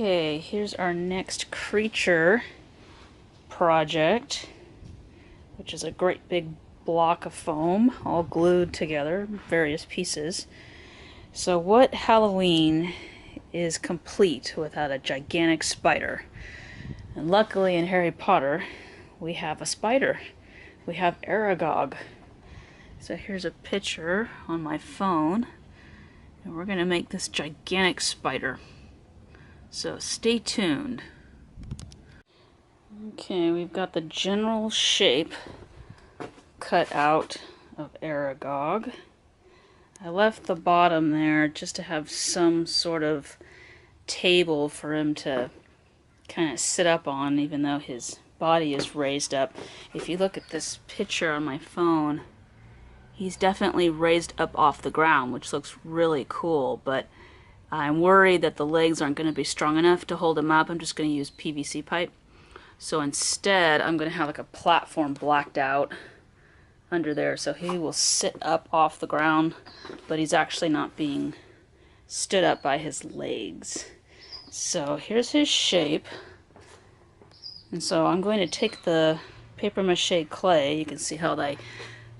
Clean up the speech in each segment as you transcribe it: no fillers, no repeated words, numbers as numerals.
Okay, here's our next creature project, which is a great big block of foam all glued together, various pieces. So what Halloween is complete without a gigantic spider? And luckily in Harry Potter we have a spider. We have Aragog. So here's a picture on my phone, and we're gonna make this gigantic spider. So stay tuned. Okay, we've got the general shape cut out of Aragog. I left the bottom there just to have some sort of table for him to kind of sit up on, even though his body is raised up. If you look at this picture on my phone, he's definitely raised up off the ground, which looks really cool, but I'm worried that the legs aren't going to be strong enough to hold him up. I'm just going to use PVC pipe. So instead, I'm going to have like a platform blacked out under there, so he will sit up off the ground, but he's actually not being stood up by his legs. So here's his shape. And so I'm going to take the paper mache clay. You can see how they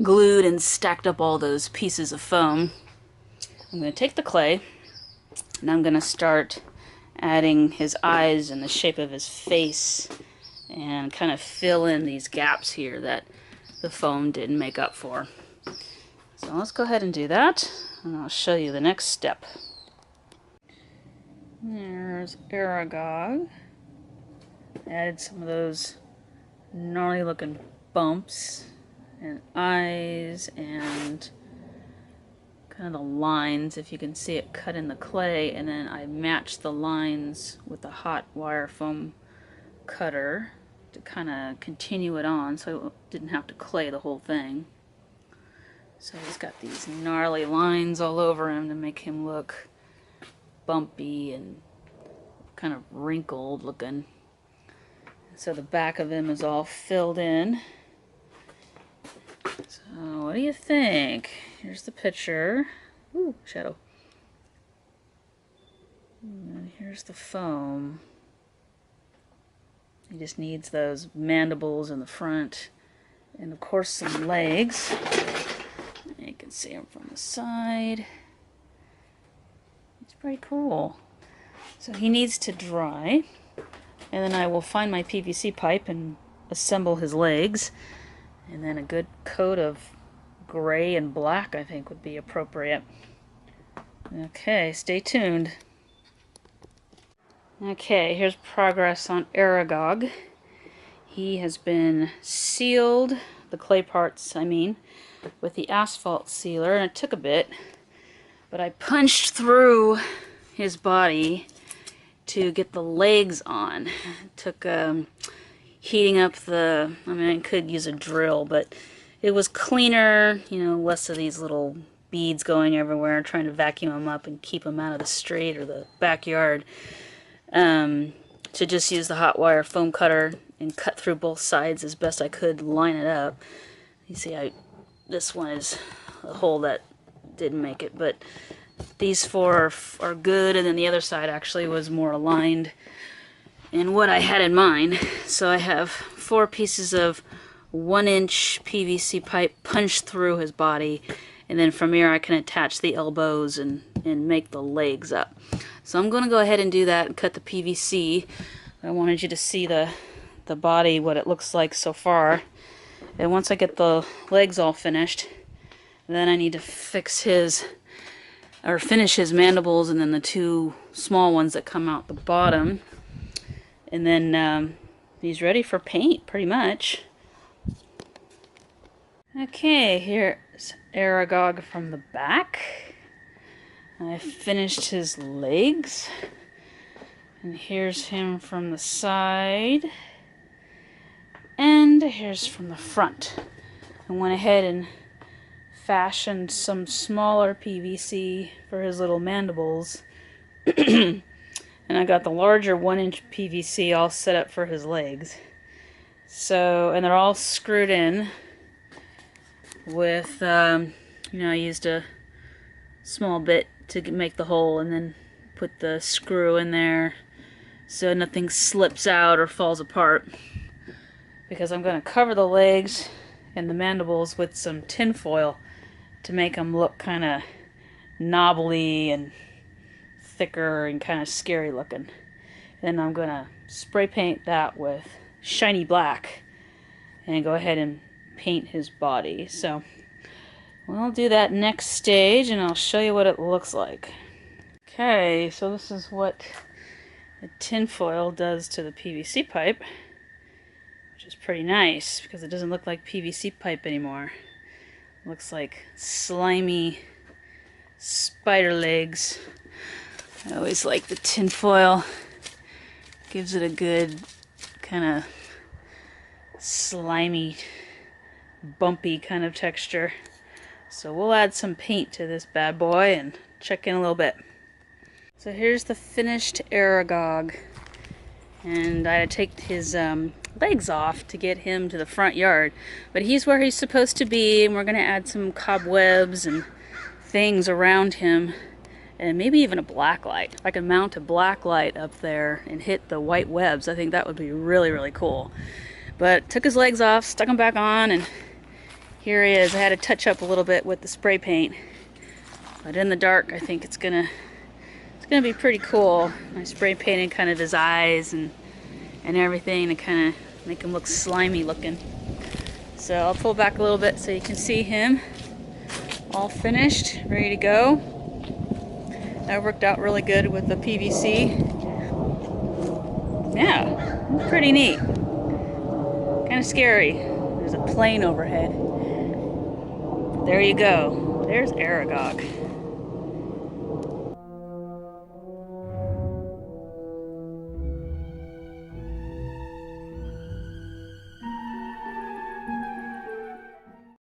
glued and stacked up all those pieces of foam. I'm going to take the clay, and I'm going to start adding his eyes and the shape of his face and kind of fill in these gaps here that the foam didn't make up for. So let's go ahead and do that, and I'll show you the next step. There's Aragog. Added some of those gnarly looking bumps and eyes and kind of the lines, if you can see it cut in the clay, and then I matched the lines with the hot wire foam cutter to kind of continue it on so I didn't have to clay the whole thing. So he's got these gnarly lines all over him to make him look bumpy and kind of wrinkled looking. So the back of him is all filled in. So what do you think? Here's the picture. Ooh, shadow. And here's the foam. He just needs those mandibles in the front, and of course some legs. You can see him from the side. It's pretty cool. So he needs to dry, and then I will find my PVC pipe and assemble his legs, and then a good coat of gray and black I think would be appropriate. Okay, stay tuned. Okay, here's progress on Aragog. He has been sealed, the clay parts I mean, with the asphalt sealer, and it took a bit, but I punched through his body to get the legs on. It took heating up the, I could use a drill, but it was cleaner, you know, less of these little beads going everywhere, trying to vacuum them up and keep them out of the street or the backyard. To just use the hot wire foam cutter and cut through both sides as best I could, line it up. You see, this one is a hole that didn't make it, but these four are good, and then the other side actually was more aligned in what I had in mind. So I have 4 pieces of 1-inch PVC pipe punched through his body, and then from here I can attach the elbows and make the legs up. So I'm going to go ahead and do that and cut the PVC. I wanted you to see the body, what it looks like so far. And once I get the legs all finished, then I need to finish his mandibles, and then the 2 small ones that come out the bottom. And then he's ready for paint, pretty much. Okay, here's Aragog from the back. I finished his legs. And here's him from the side. And here's from the front. I went ahead and fashioned some smaller PVC for his little mandibles. And I got the larger 1-inch PVC all set up for his legs. So, and they're all screwed in with, you know, I used a small bit to make the hole and then put the screw in there so nothing slips out or falls apart. Because I'm going to cover the legs and the mandibles with some tin foil to make them look kind of knobbly and thicker and kind of scary looking. Then I'm going to spray paint that with shiny black and go ahead and paint his body. So we'll do that next stage and I'll show you what it looks like. Okay, so this is what the tin foil does to the PVC pipe, which is pretty nice because it doesn't look like PVC pipe anymore. It looks like slimy spider legs. I always like the tin foil. Gives it a good kind of slimy, bumpy kind of texture. So we'll add some paint to this bad boy and check in a little bit. So here's the finished Aragog. And I had to take his legs off to get him to the front yard. But he's where he's supposed to be, and we're going to add some cobwebs and things around him. And maybe even a black light. If I could mount a black light up there and hit the white webs, I think that would be really, really cool. But took his legs off, stuck them back on, and here he is. I had to touch up a little bit with the spray paint. But in the dark, I think it's gonna be pretty cool. I spray painted kind of his eyes and everything to kind of make him look slimy looking. So I'll pull back a little bit so you can see him all finished, ready to go. That worked out really good with the PVC. Yeah, pretty neat. Kind of scary. There's a plane overhead. There you go. There's Aragog.